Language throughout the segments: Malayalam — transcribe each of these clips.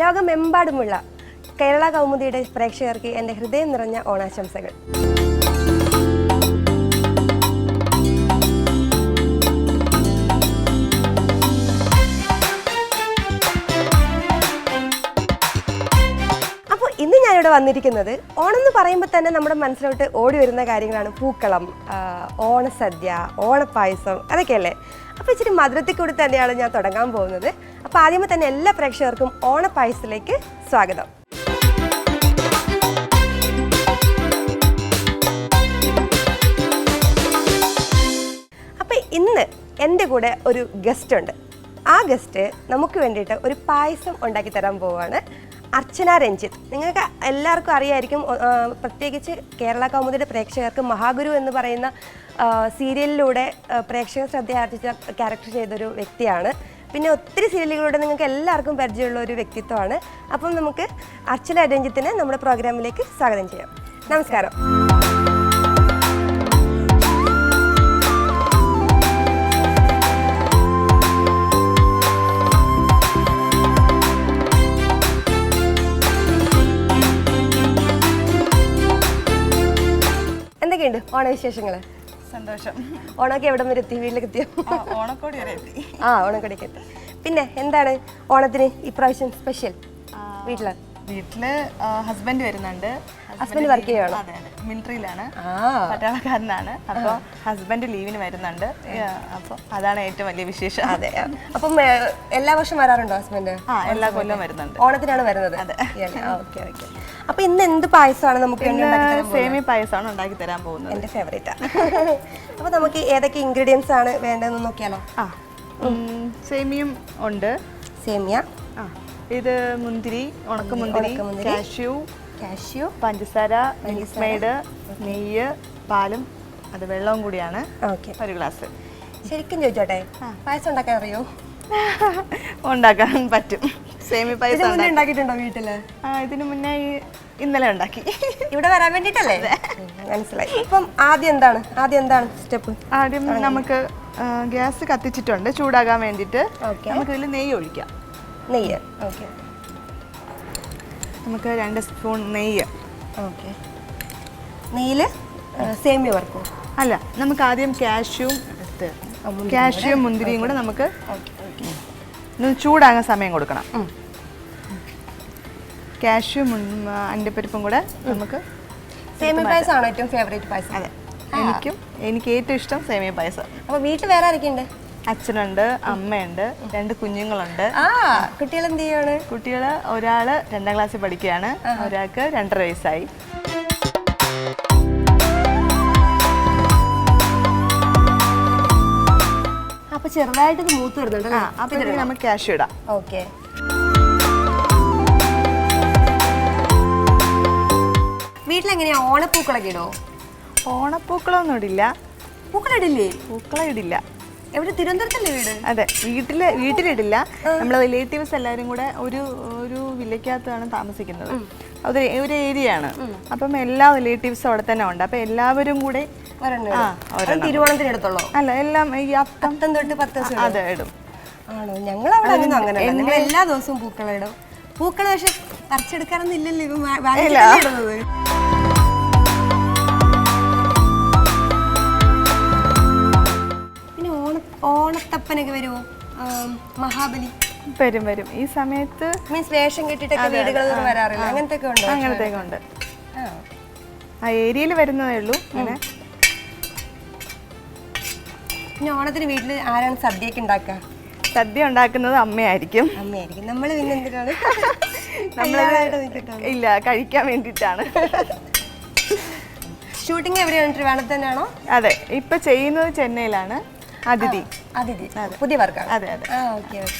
ലോകമെമ്പാടുമുള്ള കേരള കൗമുദിയുടെ പ്രേക്ഷകർക്ക് എൻ്റെ ഹൃദയം നിറഞ്ഞ ഓണാശംസകൾ. അപ്പോൾ ഇന്ന് ഞാനിവിടെ വന്നിരിക്കുന്നത് ഓണം എന്ന് പറയുമ്പോൾ തന്നെ നമ്മുടെ മനസ്സിലോട്ട് ഓടി വരുന്ന കാര്യങ്ങളാണ് പൂക്കളം, ഓണസദ്യ, ഓണപ്പായസം, അതൊക്കെയല്ലേ. അപ്പോൾ ഇച്ചിരി മധുരത്തിൽ കൂടി തന്നെയാണ് ഞാൻ തുടങ്ങാൻ പോകുന്നത്. അപ്പോൾ ആദ്യമേ തന്നെ എല്ലാ പ്രേക്ഷകർക്കും ഓണപ്പായസത്തിലേക്ക് സ്വാഗതം. അപ്പോൾ ഇന്ന് എൻ്റെ കൂടെ ഒരു ഗസ്റ്റ് ഉണ്ട്. ആ ഗസ്റ്റ് നമുക്ക് വേണ്ടിയിട്ട് ഒരു പായസം ഉണ്ടാക്കി തരാൻ പോവുകയാണ്. അർച്ചന രഞ്ജിത്ത്. നിങ്ങൾക്ക് എല്ലാവർക്കും അറിയായിരിക്കും, പ്രത്യേകിച്ച് കേരള കൗമുദിയുടെ പ്രേക്ഷകർക്ക് മഹാഗുരു എന്ന് പറയുന്ന സീരിയലിലൂടെ പ്രേക്ഷക ശ്രദ്ധ ആർജിച്ച ക്യാരക്ടർ ചെയ്തൊരു വ്യക്തിയാണ്. പിന്നെ ഒത്തിരി സീരിയലുകളിലൂടെ നിങ്ങൾക്ക് എല്ലാവർക്കും പരിചയമുള്ള ഒരു വ്യക്തിത്വമാണ്. അപ്പം നമുക്ക് അർച്ചന രഞ്ജിത്തിനെ നമ്മുടെ പ്രോഗ്രാമിലേക്ക് സ്വാഗതം ചെയ്യാം. നമസ്കാരം. എന്തൊക്കെയുണ്ട് ഓണവിശേഷങ്ങൾ? സന്തോഷം. ഓണമൊക്കെ എവിടം വരെ എത്തി? വീട്ടിലേക്ക് എത്തിയോ? ഓണക്കോടി വരെ എത്തി. ഓണക്കോടിക്ക് എത്തി. പിന്നെ എന്താണ് ഓണത്തിന് ഇപ്രാവശ്യം സ്പെഷ്യൽ? വീട്ടില് ഹസ്ബൻഡ് വരുന്നുണ്ട്. ഹസ്ബൻഡ് വർക്ക് ചെയ്യുകയാണോ? അതെ, മിലിറ്ററിയിലാണ്, പട്ടാളക്കാരനാണ്. അപ്പോൾ ഹസ്ബൻഡ് ലീവിന് വരുന്നുണ്ട്. അപ്പോൾ അതാണ് ഏറ്റവും വലിയ വിശേഷം. അതെ. അപ്പം എല്ലാ വർഷം വരാറുണ്ടോ ഹസ്ബൻഡ്? എല്ലാ കൊല്ലം വരുന്നുണ്ട്. ഓണത്തിനാണ് വരുന്നത്. Okay okay. അപ്പൊ ഇന്ന് എന്ത് പായസമാണ് നമുക്ക്? സേമിയ പായസമാണ് ഉണ്ടാക്കി തരാൻ പോകുന്നത്. എന്റെ ഫേവറേറ്റാ. അപ്പൊ നമുക്ക് ഏതൊക്കെ ഇൻഗ്രീഡിയൻസ് ആണ് വേണ്ടതെന്ന് നോക്കിയാലോ? സേമിയും ഉണ്ട്. സേമിയ, ഇത് മുന്തിരി, ഉണക്കമുന്തിരി, കാഷ്യൂ, പഞ്ചസാര, മിൽക്ക് മെയ്ഡ്, നെയ്യ്, പാലും, അത് വെള്ളവും കൂടിയാണ്. ഒരു ഗ്ലാസ്. ശരിക്കും ചോദിച്ചോട്ടെ, പായസം ഉണ്ടാക്കാൻ അറിയോ? ഉണ്ടാക്കാൻ പറ്റും. സേമിയ പായസം ഉണ്ടാക്കിയിട്ടുണ്ടോ വീട്ടില്? ഇതിനു മുന്നേ ഇന്നലെ ഉണ്ടാക്കി. ഇവിടെ വരാൻ വേണ്ടിട്ടല്ലേ? മനസ്സിലായി. ഇപ്പം ആദ്യം എന്താണ് സ്റ്റെപ്പ്? ആദ്യം നമുക്ക് ഗ്യാസ് കത്തിച്ചിട്ടുണ്ട്. ചൂടാകാൻ വേണ്ടിയിട്ട് നമുക്ക് ഇതിൽ നെയ്യ് ഒഴിക്കാം. നെയ്യ്, ഓക്കെ. നമുക്ക് 2 സ്പൂൺ നെയ്യ്. ഓക്കെ. നെയ്യിൽ സേമിയ വറുക്കും? അല്ല, നമുക്ക് ആദ്യം കാഷ്യൂം മുന്തിരിയും കൂടെ നമുക്ക് ചൂടാകാൻ സമയം കൊടുക്കണം. കാഷ്യൂം അണ്ടിപ്പരിപ്പും കൂടെ നമുക്ക്. സേമിയ പായസമാണോ ഏറ്റവും ഫേവറേറ്റ് പായസം? അതെ, എനിക്ക് ഏറ്റവും ഇഷ്ടം സേമിയ പായസം. അപ്പോൾ വീട്ടിൽ വേറെ ആരൊക്കെയുണ്ട്? അച്ഛനുണ്ട്, അമ്മയുണ്ട്, 2 കുഞ്ഞുങ്ങളുണ്ട്. കുട്ടികൾ എന്ത് ചെയ്യാണ്? കുട്ടികൾ ഒരാള് 2ാം ക്ലാസ്സിൽ പഠിക്കുകയാണ്, ഒരാൾക്ക് 2.5 വയസ്സായി. അപ്പൊ ചെറുതായിട്ട് മൂത്ത് വരുന്നുണ്ട്. അപ്പൊ നമുക്ക് കാഷ്യൂ ഇടാം. ഓക്കെ. വീട്ടിലെങ്ങനെയാ ഓണപ്പൂക്കളൊക്കെ ഇടോ? ഓണപ്പൂക്കളൊന്നും ഇടില്ല. പൂക്കളിടില്ലേ? പൂക്കളം ഇടില്ല. എവിടെ? തിരുവനന്തപുരത്തല്ലേ വീട്? അതെ, വീട്ടിലിടില്ല. നമ്മളെ റിലേറ്റീവ്സ് എല്ലാവരും കൂടെ ഒരു വില്ലയ്ക്കകത്താണ് താമസിക്കുന്നത്. ഒരു ഏരിയ ആണ്. അപ്പം എല്ലാ റിലേറ്റീവ്സും അവിടെ തന്നെ ഉണ്ട്. അപ്പൊ എല്ലാവരും കൂടെ തിരുവോണത്തിനെടുത്തുള്ളൂ? അല്ല, എല്ലാം ഈ അത്തം തൊട്ട് 10 ദിവസം അതെ ഇടും. ആണോ? ഞങ്ങളവിടെ അങ്ങനെ എല്ലാ ദിവസവും പൂക്കളം ഇടും. പൂക്കള് പക്ഷെ പറിച്ചെടുക്കാനൊന്നും ഇല്ലല്ലോ ഇടുന്നത്. ഓണത്തപ്പനൊക്കെ വരുമോ? മഹാബലി വരും. ഈ സമയത്ത് മീൻസ് വേഷം കെട്ടിട്ടൊക്കെ വീടുകളിൽ വരാറില്ല? അങ്ങനത്തെയൊക്കെ ഉണ്ടോ? അങ്ങനത്തെയൊക്കെ ഉണ്ട്. ആ ഏരിയയിൽ വരുന്നതേ ഉള്ളൂ. അങ്ങനെ. പിന്നെ ഓണത്തിന് വീട്ടിൽ ആരാണ് സദ്യയൊക്കെ ഉണ്ടാക്കുക? സദ്യ ഉണ്ടാക്കുന്നത് അമ്മയായിരിക്കും. നമ്മൾ പിന്നെ എന്തിനാണ്? ഇല്ല, കഴിക്കാൻ വേണ്ടിയിട്ടാണ്. ഷൂട്ടിംഗ് എവിടെയാണ്? ട്രിവാൻഡ്രത്ത് തന്നെയാണോ? അതെ, ഇപ്പൊ ചെയ്യുന്നത് ചെന്നൈയിലാണ്. അതിഥി പുതിയ വർക്കാണ്. അതെ അതെ.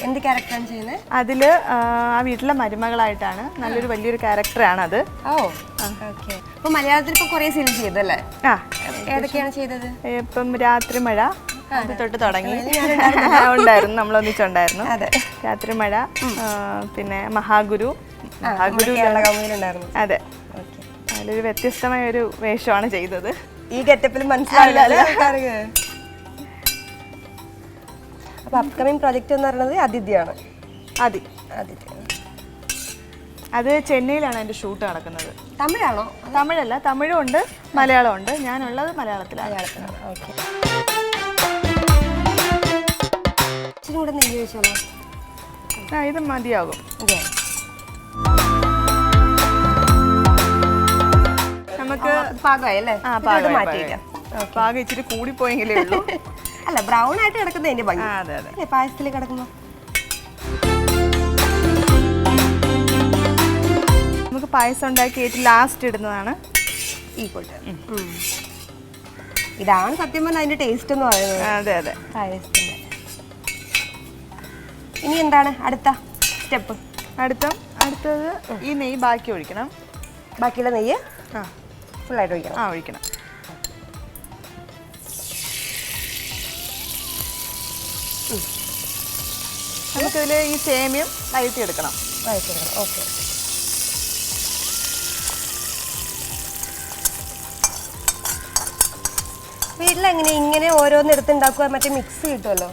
എന്ത് ക്യാരക്ടറാണ് ചെയ്യുന്നത്? അതില് ആ വീട്ടിലെ മരുമകളായിട്ടാണ്. നല്ലൊരു വലിയൊരു ക്യാരക്ടറാണ് അത്. അപ്പൊ മലയാളത്തിൽ ഇപ്പൊ കുറെ സീരിയൽ ചെയ്തല്ലേ? ഏതൊക്കെയാണ് ചെയ്തത്? ഇപ്പം രാത്രി മഴ തൊട്ട് തുടങ്ങി ഉണ്ടായിരുന്നു, നമ്മളൊന്നിച്ചുണ്ടായിരുന്നു. രാത്രി മഴ, പിന്നെ മഹാഗുരു. അതെ, അതിലൊരു വ്യത്യസ്തമായ ഒരു വേഷമാണ് ചെയ്തത്. ഈ ഗെറ്റപ്പിൽ മനസ്സിലാവില്ല. അപ്പൊ അപ്കമിങ് പ്രോജക്റ്റ് എന്ന് പറയുന്നത് അതിഥിയാണ്. അത് ചെന്നൈയിലാണ് എൻ്റെ ഷൂട്ട് നടക്കുന്നത്. തമിഴാണോ? തമിഴല്ല, തമിഴും ഉണ്ട് മലയാളം ഉണ്ട്. ഞാനുള്ളത് മലയാളത്തിലാണ്. ഓക്കെ. ഇച്ചിരി കൂടെ നെയ്യ് വെച്ചോളൂ. ഇത് മതിയാകും. നമുക്ക് പാകമായല്ലേ? പാകം ഇച്ചിരി കൂടിപ്പോയെങ്കിലേ ഉള്ളൂ. അല്ല, ബ്രൗൺ ആയിട്ട് കിടക്കുന്നത് അതിന്റെ ഭംഗി. അതെ അതെ. പായസത്തിൽ കിടക്കുമ്പോ നമുക്ക് പായസം ഉണ്ടാക്കി ഏറ്റവും ലാസ്റ്റ് ഇടുന്നതാണ് ഈ കൂട്ട്. ഇതാണ് സത്യം പറഞ്ഞാൽ അതിന്റെ ടേസ്റ്റ് എന്ന് പറയുന്നത്. അതെ അതെ. പായസത്തിന്റെ ഇനി എന്താണ് അടുത്ത സ്റ്റെപ്പ്? അടുത്തത് ഈ നെയ്യ് ബാക്കി ഒഴിക്കണം. ബാക്കിയുള്ള നെയ്യ് ഫുള്ളായിട്ട് ഒഴിക്കണം. ഒഴിക്കണം. നമുക്കിതിൽ ഈ സേമിയം വഴറ്റിയെടുക്കണം. ഓക്കെ. വീട്ടിലെങ്ങനെ ഇങ്ങനെ ഓരോന്ന് എടുത്തുണ്ടാക്കുക? മറ്റേ മിക്സ് കിട്ടുമല്ലോ.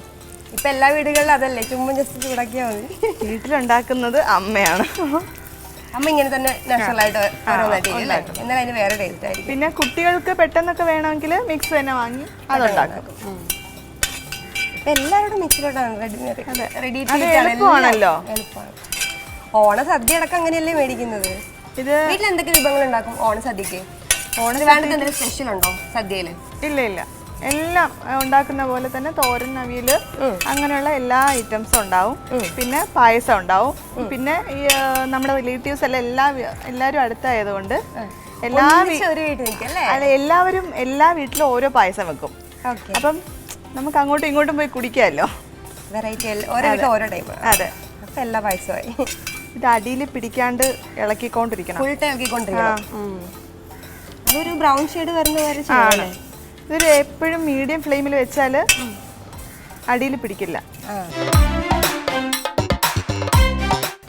ഇപ്പൊ എല്ലാ വീടുകളിലും അതല്ലേ, ചുമ്മാ ജസ്റ്റ് ചൂടാക്കിയാൽ മതി. വീട്ടിലുണ്ടാക്കുന്നത് അമ്മയാണ്. അമ്മ ഇങ്ങനെ തന്നെ നാച്ചുറൽ ആയിട്ട് എന്നാൽ അതിന് വേറെ ടേസ്റ്റ് ആയിരിക്കും. പിന്നെ കുട്ടികൾക്ക് പെട്ടെന്നൊക്കെ വേണമെങ്കിൽ മിക്സ് തന്നെ വാങ്ങി അതുണ്ടാക്കും. എല്ലാവരുടെ മിക്സിലോട്ടാണ് റെഡി. എളുപ്പമാണല്ലോ. എളുപ്പമാണ്. ഓണ സദ്യ അടക്കം അങ്ങനെയല്ലേ മേടിക്കുന്നത്. ഇത് വീട്ടിൽ എന്തൊക്കെ വിഭവങ്ങൾ ഉണ്ടാക്കും ഓണ സദ്യക്ക്? വേണ്ടത് എന്തെങ്കിലും സ്പെഷ്യൽ ഉണ്ടോ സദ്യയില്? ഇല്ല, എല്ലാം ഉണ്ടാക്കുന്ന പോലെ തന്നെ തോരൻ, അവിയല്, അങ്ങനെയുള്ള എല്ലാ ഐറ്റംസും ഉണ്ടാവും. പിന്നെ പായസം ഉണ്ടാവും. പിന്നെ ഈ നമ്മുടെ റിലേറ്റീവ്സ് എല്ലാവരും അടുത്തായതുകൊണ്ട് എല്ലാ വീട്ടിലും ഓരോ പായസം വെക്കും. അപ്പം നമുക്ക് അങ്ങോട്ടും ഇങ്ങോട്ടും പോയി കുടിക്കാമല്ലോ. വെറൈറ്റി ഓരോ ടൈപ്പ്. അതെ. അപ്പൊ എല്ലാ പായസമായി. ഇത് അടിയിൽ പിടിക്കാണ്ട് ഇളക്കിക്കൊണ്ടിരിക്കണം. Full time ഇളക്കിക്കൊണ്ടിരിക്കണം. അതൊരു ബ്രൗൺ ഷെയ്ഡ് വരുന്ന വരെ ചെയ്യണം. ഇതൊരു എപ്പോഴും മീഡിയം ഫ്ലെയിമിൽ വെച്ചാൽ അടിയിൽ പിടിക്കില്ല.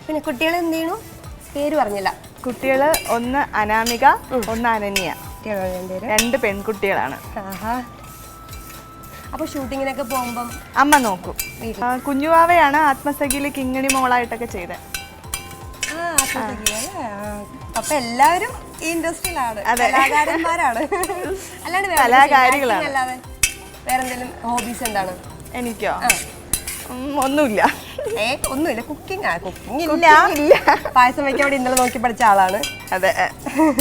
പിന്നെ കുട്ടികൾ എന്ത് ചെയ്യണു? പേര് പറഞ്ഞില്ല. കുട്ടികൾ ഒന്ന് അനാമിക, ഒന്ന് അനന്യ. 2 പെൺകുട്ടികളാണ്. അപ്പൊ ഷൂട്ടിങ്ങിനൊക്കെ പോകുമ്പം അമ്മ നോക്കും. കുഞ്ഞുവാവയാണ് ആത്മസഖിയില് കിങ്ങിണി മോളായിട്ടൊക്കെ ചെയ്തത്. അപ്പൊ എല്ലാവരും ഈ ഇൻഡസ്ട്രിയിലാണ്, കലാകാരന്മാരാണ്. കലാകാരികളാണ്. അല്ലാതെ വേറെന്തെങ്കിലും ഹോബീസ് എന്താണ്? എനിക്കോ? ഒന്നുമില്ല. ഒന്നുമില്ല. കുക്കിംഗ് ഇല്ല. പായസം വയ്ക്കാൻ വേണ്ടി ഇന്നലെ നോക്കി പഠിച്ച ആളാണ്. അതെ.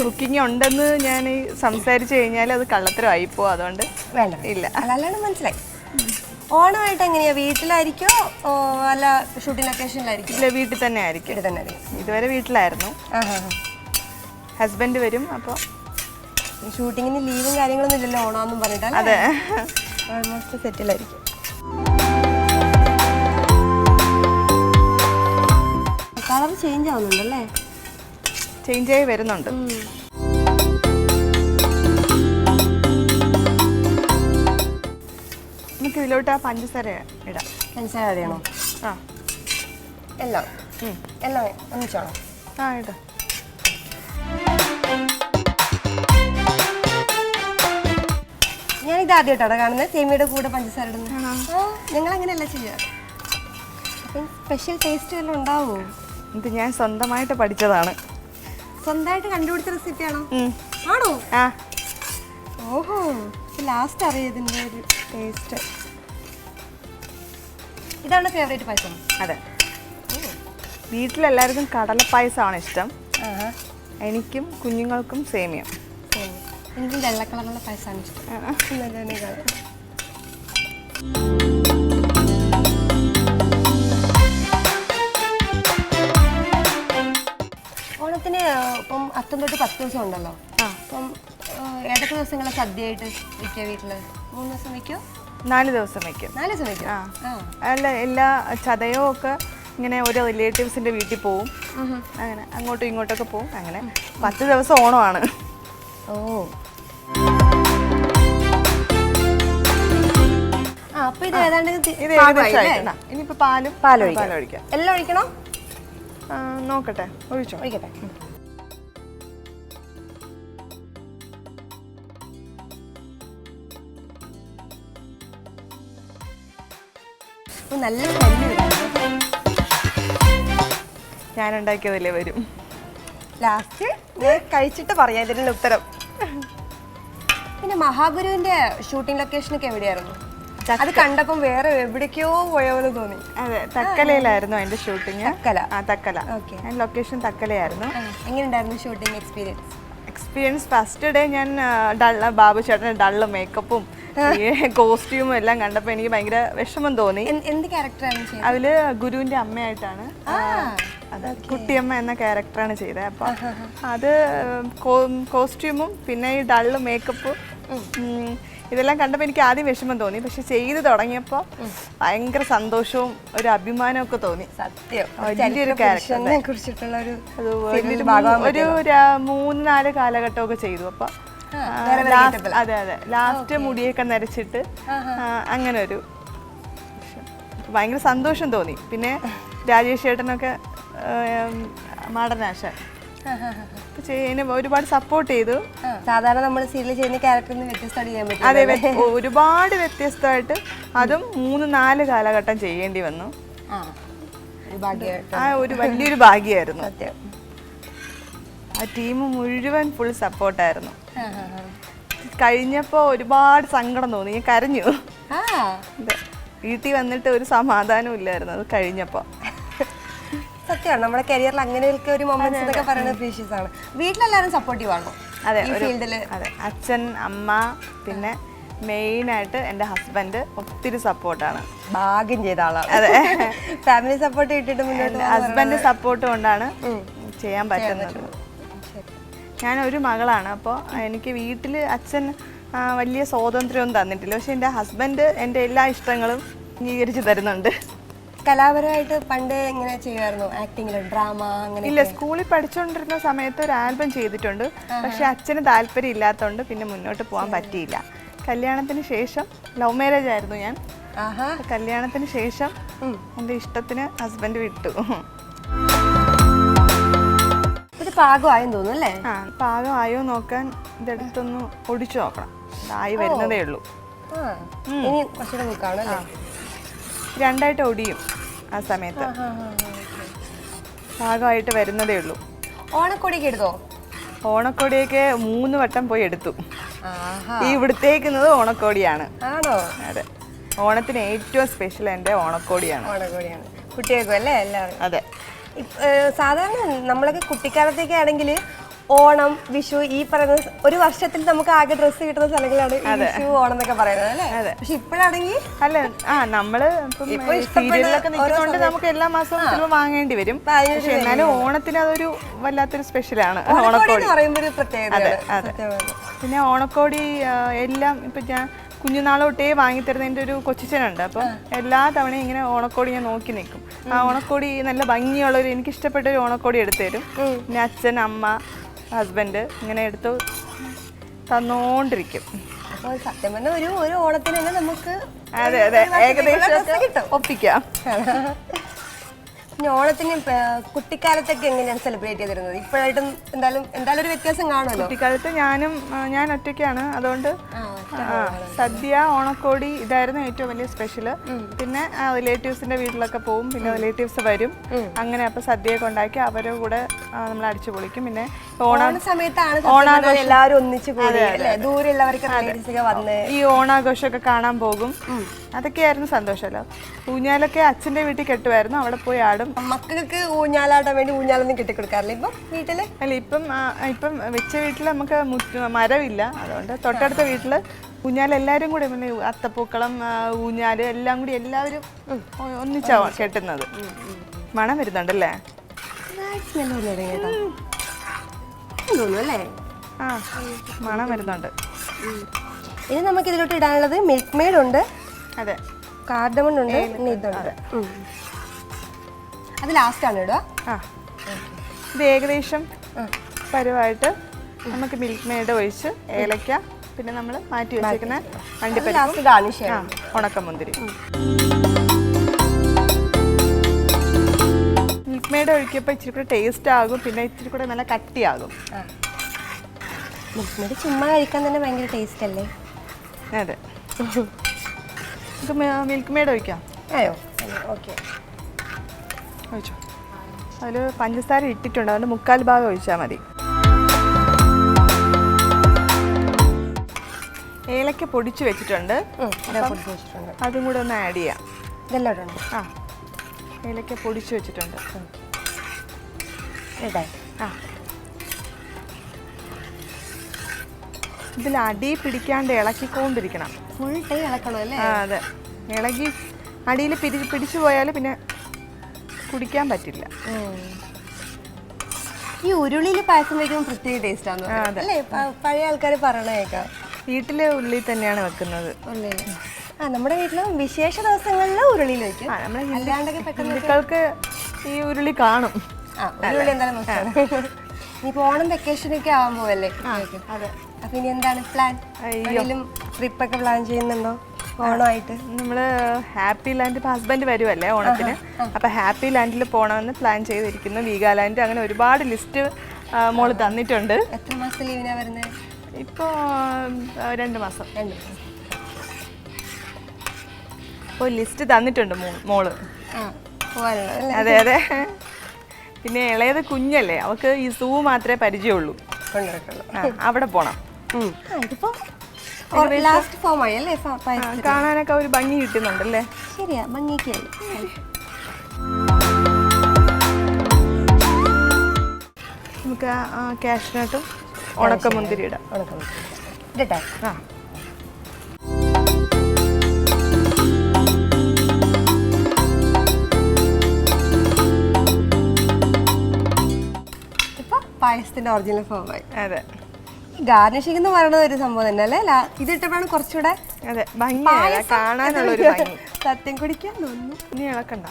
കുക്കിംഗ് ഉണ്ടെന്ന് ഞാൻ സംസാരിച്ചു കഴിഞ്ഞാൽ അത് കള്ളത്തരമായിപ്പോ. അതുകൊണ്ട് വേണ്ട. ഇല്ല. അല്ലാണ്ട് മനസ്സിലായി. ഓണമായിട്ട് എങ്ങനെയാ? വീട്ടിലായിരിക്കോ അല്ല ഷൂട്ടിംഗ് ലൊക്കേഷനിലായിരിക്കും? ഇല്ല, വീട്ടിൽ തന്നെ ആയിരിക്കും. ഇതുവരെ വീട്ടിലായിരുന്നു. ഹസ്ബൻഡ് വരും. അപ്പോൾ ഷൂട്ടിങ്ങിന് ലീവും കാര്യങ്ങളൊന്നും ഇല്ലല്ലോ ഓണമെന്നും പറഞ്ഞിട്ട്. അതെ. ഓൾമോസ്റ്റ് സെറ്റിലായിരിക്കും. കളർ ചേഞ്ച് ആവുന്നുണ്ടല്ലേ? ചേഞ്ച് ആയി വരുന്നുണ്ട്. നമുക്ക് ഇതിലോട്ട് ആ പഞ്ചസാര ഇടാം. പഞ്ചസാര അറിയണോ? എല്ലാം ഒന്നിച്ചാണോ? ഇടാം. ഞാനിത് ആദ്യമായിട്ടാണ് കാണുന്നത്, സേമിയയുടെ കൂടെ പഞ്ചസാര ഇടുന്നത്. ഞങ്ങൾ അങ്ങനെയല്ല ചെയ്യാറ്. അപ്പം സ്പെഷ്യൽ ടേസ്റ്റ് വല്ലതും ഉണ്ടാവുമോ? ഇത് ഞാൻ സ്വന്തമായിട്ട് പഠിച്ചതാണ്. സ്വന്തമായിട്ട് കണ്ടുപിടിച്ച റെസിപ്പിയാണോ? ആണോ? ഓഹോ, ലാസ്റ്റ് അറിയതിൻ്റെ ഒരു ടേസ്റ്റ്. ഇതാണ് ഫേവറേറ്റ് പായസം? അതെ. വീട്ടിലെല്ലാവർക്കും കടലപ്പായസമാണ് ഇഷ്ടം. എനിക്കും കുഞ്ഞുങ്ങൾക്കും സേമിയം. എനിക്കും വെള്ള കളറുള്ള പായസമാണ് ഇഷ്ടം. ഓണത്തിന് ഇപ്പം 10 തൊട്ട് 10 ദിവസം ഉണ്ടല്ലോ. അപ്പം ഏതൊക്കെ ദിവസങ്ങളെ സദ്യയായിട്ട് വയ്ക്കുക വീട്ടില്? 3 ദിവസം വയ്ക്കോ? 4 ദിവസം വയ്ക്കും. 4 ദിവസം വയ്ക്കും. അല്ല, എല്ലാ ചതയോ ഒക്കെ ഇങ്ങനെ ഓരോ റിലേറ്റീവ്സിന്റെ വീട്ടിൽ പോവും. അങ്ങനെ അങ്ങോട്ടും ഇങ്ങോട്ടൊക്കെ പോവും. അങ്ങനെ 10 ദിവസം ഓണമാണ്. ഓ, അപ്പൊ ഇത് ഏതാണ്ട് ഇനിയിപ്പോ പാലും ഒഴിക്കാം. എല്ലാം ഒഴിക്കണോ? നോക്കട്ടെ, ഒഴിക്കട്ടെ. നല്ല ഞാനുണ്ടാക്കിയതല്ലേ വരും. ലാസ്റ്റ് ഞാൻ കഴിച്ചിട്ട് പറയാം ഇതിനുള്ള ഉത്തരം. പിന്നെ മഹാഗുരുവിന്റെ ഷൂട്ടിംഗ് ലൊക്കേഷനൊക്കെ എവിടെയായിരുന്നു? അത് കണ്ടപ്പം വേറെ എവിടേക്കോ പോയോന്ന് തോന്നി. അതെ, തക്കലയിലായിരുന്നു അതിന്റെ ഷൂട്ടിങ്. തക്കല. ലൊക്കേഷൻ തക്കലയായിരുന്നു. എങ്ങനെയുണ്ടായിരുന്നു ഷൂട്ടിംഗ് എക്സ്പീരിയൻസ്? ഫസ്റ്റ് ഡേ ഞാൻ ബാബു ചേട്ടൻ്റെ ഡള്ള് മേക്കപ്പും കോസ്റ്റ്യൂമും എല്ലാം കണ്ടപ്പോൾ എനിക്ക് ഭയങ്കര വിഷമം തോന്നി. എന്ത് ക്യാരക്ടറാണ്? അതില് ഗുരുവിന്റെ അമ്മയായിട്ടാണ്, കുട്ടിയമ്മ എന്ന ക്യാരക്ടറാണ് ചെയ്തത്. അപ്പൊ അത് കോസ്റ്റ്യൂമും പിന്നെ ഈ ഡള്ള് മേക്കപ്പും ഇതെല്ലാം കണ്ടപ്പോൾ എനിക്ക് ആദ്യം വിഷമം തോന്നി. പക്ഷെ ചെയ്ത് തുടങ്ങിയപ്പോൾ ഭയങ്കര സന്തോഷവും ഒരു അഭിമാനവും ഒക്കെ തോന്നി. സത്യം, വലിയൊരു ക്യാരക്ടറിനെ കുറിച്ചിട്ടുള്ള ഒരു 3-4 കാലഘട്ടമൊക്കെ ചെയ്തു. അപ്പൊ അതെ ലാസ്റ്റ് മുടിയൊക്കെ നരച്ചിട്ട് അങ്ങനെ ഒരു ഭയങ്കര സന്തോഷം തോന്നി. പിന്നെ രാജേഷ് ചേട്ടനൊക്കെ മാടനാശാൻ ഒരുപാട് സപ്പോർട്ട് ചെയ്തു. സാധാരണ നമ്മൾ സീരിയൽ ചെയ്യുന്ന ക്യാരക്ടറിന് വ്യത്യസ്തമായിട്ട് ചെയ്യാൻ പറ്റും. അതെ, ഒരുപാട് വ്യത്യസ്തമായിട്ട് അതും 3-4 കാലഘട്ടം ചെയ്യേണ്ടി വന്നു. ഒരു വലിയൊരു ഭാഗ്യമായിരുന്നു. ആ ടീം മുഴുവൻ ഫുൾ സപ്പോർട്ടായിരുന്നു. കഴിഞ്ഞപ്പോൾ ഒരുപാട് സങ്കടം തോന്നി, ഞാൻ കരഞ്ഞു. വീട്ടിൽ വന്നിട്ട് ഒരു സമാധാനവും ഇല്ലായിരുന്നു അത് കഴിഞ്ഞപ്പോൾ. സത്യമാണ്, നമ്മുടെ കരിയറിൽ അങ്ങനെയൊക്കെ ഒരു മൊമെന്റ്സ് എന്നൊക്കെ പറയുന്നത് പ്രീഷ്യസ് ആണ്. വീട്ടിലെല്ലാവരും സപ്പോർട്ടീവ് ആണോ? അതെ, അതെ, അച്ഛൻ, അമ്മ, പിന്നെ മെയിനായിട്ട് എൻ്റെ ഹസ്ബൻഡ് ഒത്തിരി സപ്പോർട്ടാണ്. ഭാഗ്യം ചെയ്ത ആളാണ്. അതെ, ഫാമിലി സപ്പോർട്ട് കിട്ടിയിട്ട് ഹസ്ബൻഡ് സപ്പോർട്ട് കൊണ്ടാണ് ചെയ്യാൻ പറ്റുന്നത്. ഞാനൊരു മകളാണ്, അപ്പോൾ എനിക്ക് വീട്ടിൽ അച്ഛൻ വലിയ സ്വാതന്ത്ര്യമൊന്നും തന്നിട്ടില്ല. പക്ഷെ എൻ്റെ ഹസ്ബൻഡ് എൻ്റെ എല്ലാ ഇഷ്ടങ്ങളും അംഗീകരിച്ച് തരുന്നുണ്ട്. കലാപരമായിട്ട് പണ്ട് എങ്ങനെ ചെയ്യുമായിരുന്നു? ആക്ടിങ്ങിൽ, ഡ്രാമ അങ്ങനെ? ഇല്ല, സ്കൂളിൽ പഠിച്ചുകൊണ്ടിരുന്ന സമയത്ത് ഒരു ആൽബം ചെയ്തിട്ടുണ്ട്. പക്ഷെ അച്ഛന് താല്പര്യം ഇല്ലാത്തതുകൊണ്ട് പിന്നെ മുന്നോട്ട് പോകാൻ പറ്റിയില്ല. കല്യാണത്തിന് ശേഷം ലവ് മാരേജ് ആയിരുന്നു ഞാൻ. കല്യാണത്തിന് ശേഷം എൻ്റെ ഇഷ്ടത്തിന് ഹസ്ബൻഡ് വിട്ടു. ഇത് പാകമായെന്ന് തോന്നുന്നു അല്ലേ? പാകമായോ നോക്കാൻ ഇതെടുത്തൊന്ന് ഒടിച്ചു നോക്കണം. ഇതായി വരുന്നതേ ഉള്ളൂ. ഇനി കുറച്ചുകൂടെ നോക്കാണല്ലേ? 2ആയിട്ട് ഒടിയും ആ സമയത്ത്. പാകമായിട്ട് വരുന്നതേ ഉള്ളൂ. ഓണക്കൊടിയൊക്കെ എടുത്തോ? ഓണക്കോടിയൊക്കെ 3 വട്ടം പോയി എടുത്തു. ഈ ഇവിടുത്തേക്കുന്നത് ഓണക്കോടിയാണ്. ആണോ? അതെ, ഓണത്തിന് ഏറ്റവും സ്പെഷ്യൽ എൻ്റെ ഓണക്കോടിയാണ്. കുട്ടികൾക്കും അല്ലേ എല്ലാവരും? അതെ. സാധാരണ നമ്മളൊക്കെ കുട്ടിക്കാലത്തേക്ക് ആണെങ്കിൽ ഓണം, വിഷു, ഈ പറയുന്ന ഒരു വർഷത്തിൽ നമുക്ക് ആകെ ഡ്രസ്സ് കിട്ടുന്ന സ്ഥലങ്ങളാണ് വിഷു, ഓണം എന്നൊക്കെ പറയുന്നത് അല്ലേ? പക്ഷെ ഇപ്പോഴാണെങ്കിൽ അല്ല, നമ്മള് സീരിയലിലൊക്കെ നിൽക്കുന്നതുകൊണ്ട് നമുക്ക് എല്ലാ മാസവും ചിലപ്പോൾ വാങ്ങേണ്ടി വരും. പക്ഷെ എന്നാലും ഓണത്തിന് അതൊരു വല്ലാത്തൊരു സ്പെഷ്യലാണ് ഓണക്കോടി. അതെ, പിന്നെ ഓണക്കോടി എല്ലാം ഇപ്പൊ ഞാൻ കുഞ്ഞുനാൾ തൊട്ടേ വാങ്ങിത്തരുന്നതിൻ്റെ ഒരു കൊച്ചിച്ചനുണ്ട്. അപ്പം എല്ലാ തവണയും ഇങ്ങനെ ഓണക്കോടി ഞാൻ നോക്കി നിൽക്കും. ആ ഓണക്കോടി നല്ല ഭംഗിയുള്ളൊരു, എനിക്ക് ഇഷ്ടപ്പെട്ട ഒരു ഓണക്കോടി എടുത്തു തരും. പിന്നെ അച്ഛൻ, അമ്മ, ഹസ്ബൻഡ് ഇങ്ങനെ എടുത്ത് തന്നോണ്ടിരിക്കും. അപ്പോൾ സത്യം പറഞ്ഞാൽ ഒരു ഓണത്തിന് തന്നെ നമുക്ക് അതെ ഏകദേശം ഒപ്പിക്കാം. പിന്നെ ഓണത്തിന് കുട്ടിക്കാലത്തൊക്കെ എങ്ങനെയാണ് സെലിബ്രേറ്റ് ചെയ്തിരുന്നത്? ഇപ്പോഴായിട്ടും എന്തായാലും ഒരു വ്യത്യാസം കാണുമല്ലോ. കുട്ടിക്കാലത്ത് ഞാൻ ഒറ്റയ്ക്കാണ്, അതുകൊണ്ട് സദ്യ, ഓണക്കോടി ഇതായിരുന്നു ഏറ്റവും വലിയ സ്പെഷ്യൽ. പിന്നെ റിലേറ്റീവ്സിന്റെ വീട്ടിലൊക്കെ പോകും, പിന്നെ റിലേറ്റീവ്സ് വരും. അങ്ങനെ അപ്പൊ സദ്യയൊക്കെ ഉണ്ടാക്കി അവരുടെ കൂടെ നമ്മൾ അടിച്ചു പൊളിക്കും. പിന്നെ സമയത്താണ് എല്ലാവരും ഒന്നിച്ച് വന്ന് ഈ ഓണാഘോഷമൊക്കെ കാണാൻ പോകും. അതൊക്കെയായിരുന്നു സന്തോഷമല്ലോ. ഊഞ്ഞാലൊക്കെ അച്ഛൻ്റെ വീട്ടിൽ കെട്ടുമായിരുന്നു, അവിടെ പോയി ആടും. മക്കൾക്ക് ഊഞ്ഞാലാട്ടാൻ വേണ്ടി ഊഞ്ഞാലൊന്നും കെട്ടിക്കൊടുക്കാറില്ല ഇപ്പം വീട്ടില്? അല്ല, ഇപ്പം വെച്ച വീട്ടിൽ നമുക്ക് മരമില്ല, അതുകൊണ്ട് തൊട്ടടുത്ത വീട്ടില് ഊഞ്ഞാൽ എല്ലാവരും കൂടി, പിന്നെ അത്തപ്പൂക്കളം, ഊഞ്ഞാല് എല്ലാം കൂടി എല്ലാവരും ഒന്നിച്ചാ കെട്ടുന്നത്. മണം വരുന്നുണ്ടല്ലേ? ആ, മണം വരുന്നുണ്ട്. ഇനി നമുക്ക് ഇതിലോട്ട് ഇടാനുള്ളത് മിൽക്ക് മെയ്ഡ് ഉണ്ട്, അതെ, കാർഡമൺ ഉണ്ട്, ഇതുണ്ട്. അത് ലാസ്റ്റ് ആണ് ഇടുക. ഇത് ഏകദേശം പരുവായിട്ട് നമുക്ക് മിൽക്ക് മെയ്ഡ് ഒഴിച്ച് ഏലക്ക, പിന്നെ നമ്മൾ മാറ്റി വെച്ചേക്കുന്ന അണ്ടിപ്പരിപ്പ്, ഉണക്കമുന്തിരി. മിൽക്ക് മെയ്ഡ് ഒഴിക്കുമ്പോൾ ഇച്ചിരി കൂടെ ടേസ്റ്റ് ആകും, പിന്നെ ഇച്ചിരി കൂടെ നല്ല കട്ടിയാകും. മിൽക്ക് മെയ്ഡ് ചുമ്മാ കഴിക്കാൻ തന്നെ ഭയങ്കര ടേസ്റ്റ് അല്ലേ? അതെ. നമുക്ക് മിൽക്ക് മെയ്ഡ് ഒഴിക്കാം. ഓക്കെ, ഒഴിച്ചോ. അതിൽ പഞ്ചസാര ഇട്ടിട്ടുണ്ട്, അതുകൊണ്ട് 3/4 ഭാഗം ഒഴിച്ചാൽ മതി. ഏലക്ക പൊടിച്ച് വെച്ചിട്ടുണ്ട്, അതും കൂടെ ഒന്ന് ആഡ് ചെയ്യാം. ഇതെല്ലാം ആ, ഏലക്ക പൊടിച്ച് വെച്ചിട്ടുണ്ട്. ആ, ഇതിൽ അടി പിടിക്കാണ്ട് ഇളക്കിക്കൊണ്ടിരിക്കണം. ഫുൾ ടൈം ഇളക്കണം അല്ലേ? ആ, അതെ. ഇളകി അടിയിൽ പിടിച്ചു പോയാൽ പിന്നെ കുടിക്കാൻ പറ്റില്ല. ഈ ഉരുളിയിൽ പായസം വയ്ക്കുമ്പോൾ പ്രത്യേക ടേസ്റ്റ് ആണ് അല്ലേ? പഴയ ആൾക്കാർ പറയണേക്കാം. വീട്ടിലെ ഉള്ളി തന്നെയാണ് വെക്കുന്നത്. ആ, നമ്മുടെ വീട്ടിലും വിശേഷ ദിവസങ്ങളിൽ ഉരുളിയിൽ വെക്കും. അല്ലാണ്ടൊക്കെ ഹിന്ദുക്കൾക്ക് ഈ ഉരുളി കാണും. ഉരുളി എന്തായാലും മസ്റ്റാണ്. ഇനിയിപ്പോ ഓണം വെക്കേഷനൊക്കെ ആവുമ്പോഴല്ലേ? അതെ. അപ്പൊ ഇനി എന്താണ് പ്ലാൻ? ട്രിപ്പൊക്കെ പ്ലാൻ ചെയ്യുന്നുണ്ടോ ഓണമായിട്ട്? നമ്മള് ഹാപ്പി ലാൻഡ്, ഹസ്ബൻഡ് വരുമല്ലേ ഓണത്തിന്, അപ്പൊ ഹാപ്പി ലാൻഡിൽ പോകണമെന്ന് പ്ലാൻ ചെയ്തിരിക്കുന്നു. വീഗാലാൻഡ്, അങ്ങനെ ഒരുപാട് ലിസ്റ്റ് മോള് തന്നിട്ടുണ്ട്. എത്ര മാസത്തെ ലീവിനാ വരുന്നത്? ഇപ്പോൾ 2 മാസം. അപ്പോൾ ലിസ്റ്റ് തന്നിട്ടുണ്ട് മോള്. അതെ അതെ. പിന്നെ ഇളയത് കുഞ്ഞല്ലേ, അവൾക്ക് ഈ സൂ മാത്രമേ പരിചയമുള്ളൂ. അവിടെ പോണം. കാണാനൊക്കെ ഒരു ഭംഗി കിട്ടുന്നുണ്ടല്ലേ? ശരിയാ, ഭംഗിക്ക്. നമുക്ക് കാഷ്നട്ടും ഉണക്കമുന്തിരി ഇടാം. ഇടട്ടെ? ആ, ഇപ്പൊ പായസത്തിന്റെ ഒറിജിനൽ ഫോമായി. അതെ. ഗാർണിഷിംഗ് എന്ന് പറയുന്നത് ഒരു സംഭവം തന്നെ അല്ലേ? ഇതിട്ടപ്പോഴാണ് കുറച്ചുകൂടെ കാണാനുള്ളൊരു ഭംഗി. സത്യം കുടിക്കാൻ തോന്നുന്നു. ഇനി ഇളക്കണ്ട.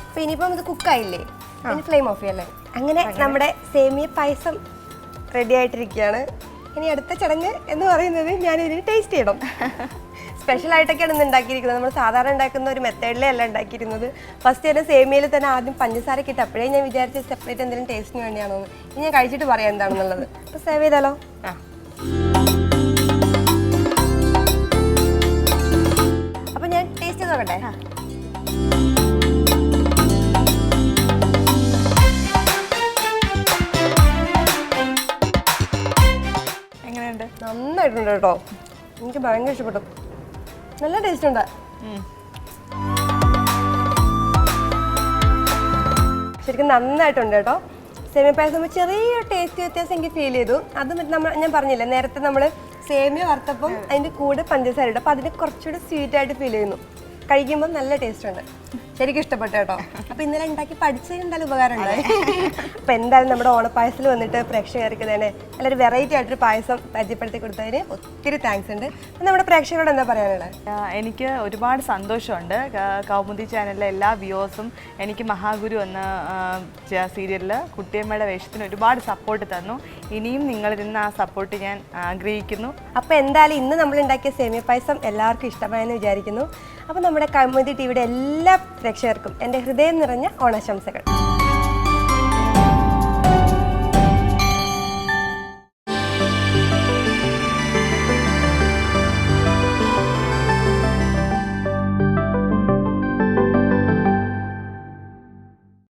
അപ്പൊ ഇനിയിപ്പം ഇത് കുക്കായില്ലേ, ഇനി ഫ്ലെയിം ഓഫ് ചെയ്യല്ലേ? അങ്ങനെ നമ്മുടെ സേമിയ പായസം റെഡി ആയിട്ടിരിക്കുകയാണ്. ഇനി അടുത്ത ചടങ്ങ് എന്ന് പറയുന്നത് ഞാനിതിന് ടേസ്റ്റ് ചെയ്യണം. സ്പെഷ്യൽ ആയിട്ടൊക്കെയാണ് ഇന്ന് ഉണ്ടാക്കിയിരിക്കുന്നത്. നമ്മൾ സാധാരണ ഉണ്ടാക്കുന്ന ഒരു മെത്തേഡിലേ അല്ല ഉണ്ടാക്കിയിരുന്നത്. ഫസ്റ്റ് തന്നെ സേമിയയിൽ തന്നെ ആദ്യം പഞ്ചസാരക്ക് ഇട്ട് അപ്പോഴേ ഞാൻ വിചാരിച്ച സെപ്പറേറ്റ് എന്തെങ്കിലും ടേസ്റ്റിന് വേണ്ടിയാണോ. ഇനി ഞാൻ കഴിച്ചിട്ട് പറയാം എന്താണെന്നുള്ളത്. അപ്പോൾ സേവ് ചെയ്താലോ? അപ്പോൾ ഞാൻ ടേസ്റ്റ് ചെയ്ത് നോക്കട്ടെ. എങ്ങനെയുണ്ട്? നന്നായിട്ടുണ്ട് കേട്ടോ, എനിക്ക് ഭയങ്കര ഇഷ്ടപ്പെട്ടു. നല്ല ടേസ്റ്റ് ഉണ്ട്. ശരിക്കും നന്നായിട്ടുണ്ട് കേട്ടോ. സേമിയ പായസം ചെറിയ ടേസ്റ്റ് വ്യത്യാസം എനിക്ക് ഫീൽ ചെയ്തു. അത് ഞാൻ പറഞ്ഞില്ലേ നേരത്തെ നമ്മൾ സേമിയ വറുത്തപ്പം അതിൻ്റെ കൂടെ പഞ്ചസാര ഇട്ടു, അപ്പോൾ അതിന് കുറച്ചുകൂടി സ്വീറ്റായിട്ട് ഫീൽ ചെയ്യുന്നു. കഴിക്കുമ്പോൾ നല്ല ടേസ്റ്റ് ഉണ്ട്. ശരിക്കും ഇഷ്ടപ്പെട്ടു കേട്ടോ. അപ്പോൾ ഇന്നലെ ഉണ്ടാക്കി പഠിച്ചതിന് എന്തായാലും ഉപകാരം ഉണ്ടായി. അപ്പോൾ എന്തായാലും നമ്മുടെ ഓണപ്പായസത്തിൽ വന്നിട്ട് പ്രേക്ഷകർക്ക് തന്നെ നല്ലൊരു വെറൈറ്റി ആയിട്ടൊരു പായസം പരിചയപ്പെടുത്തി കൊടുത്തതിന് ഒത്തിരി താങ്ക്സ് ഉണ്ട്. നമ്മുടെ പ്രേക്ഷകരോട് എന്താ പറയാനുള്ളത്? എനിക്ക് ഒരുപാട് സന്തോഷമുണ്ട്. കൗമുദി ചാനലിലെ എല്ലാ വ്യൂവേഴ്സും എനിക്ക് മഹാഗുരു എന്ന സീരിയലിൽ കുട്ടിയമ്മയുടെ വേഷത്തിന് ഒരുപാട് സപ്പോർട്ട് തന്നു. ഇനിയും നിങ്ങളിൽ നിന്ന് ആ സപ്പോർട്ട് ഞാൻ ആഗ്രഹിക്കുന്നു. അപ്പോൾ എന്തായാലും ഇന്ന് നമ്മൾ ഉണ്ടാക്കിയ സേമിയ പായസം എല്ലാവർക്കും ഇഷ്ടമായെന്ന് വിചാരിക്കുന്നു. അപ്പോൾ നമ്മുടെ കൗമുദി ടിവിയുടെ എല്ലാ പ്രേക്ഷകർക്കും എൻ്റെ ഹൃദയം നിറഞ്ഞ ഓണാശംസകൾ.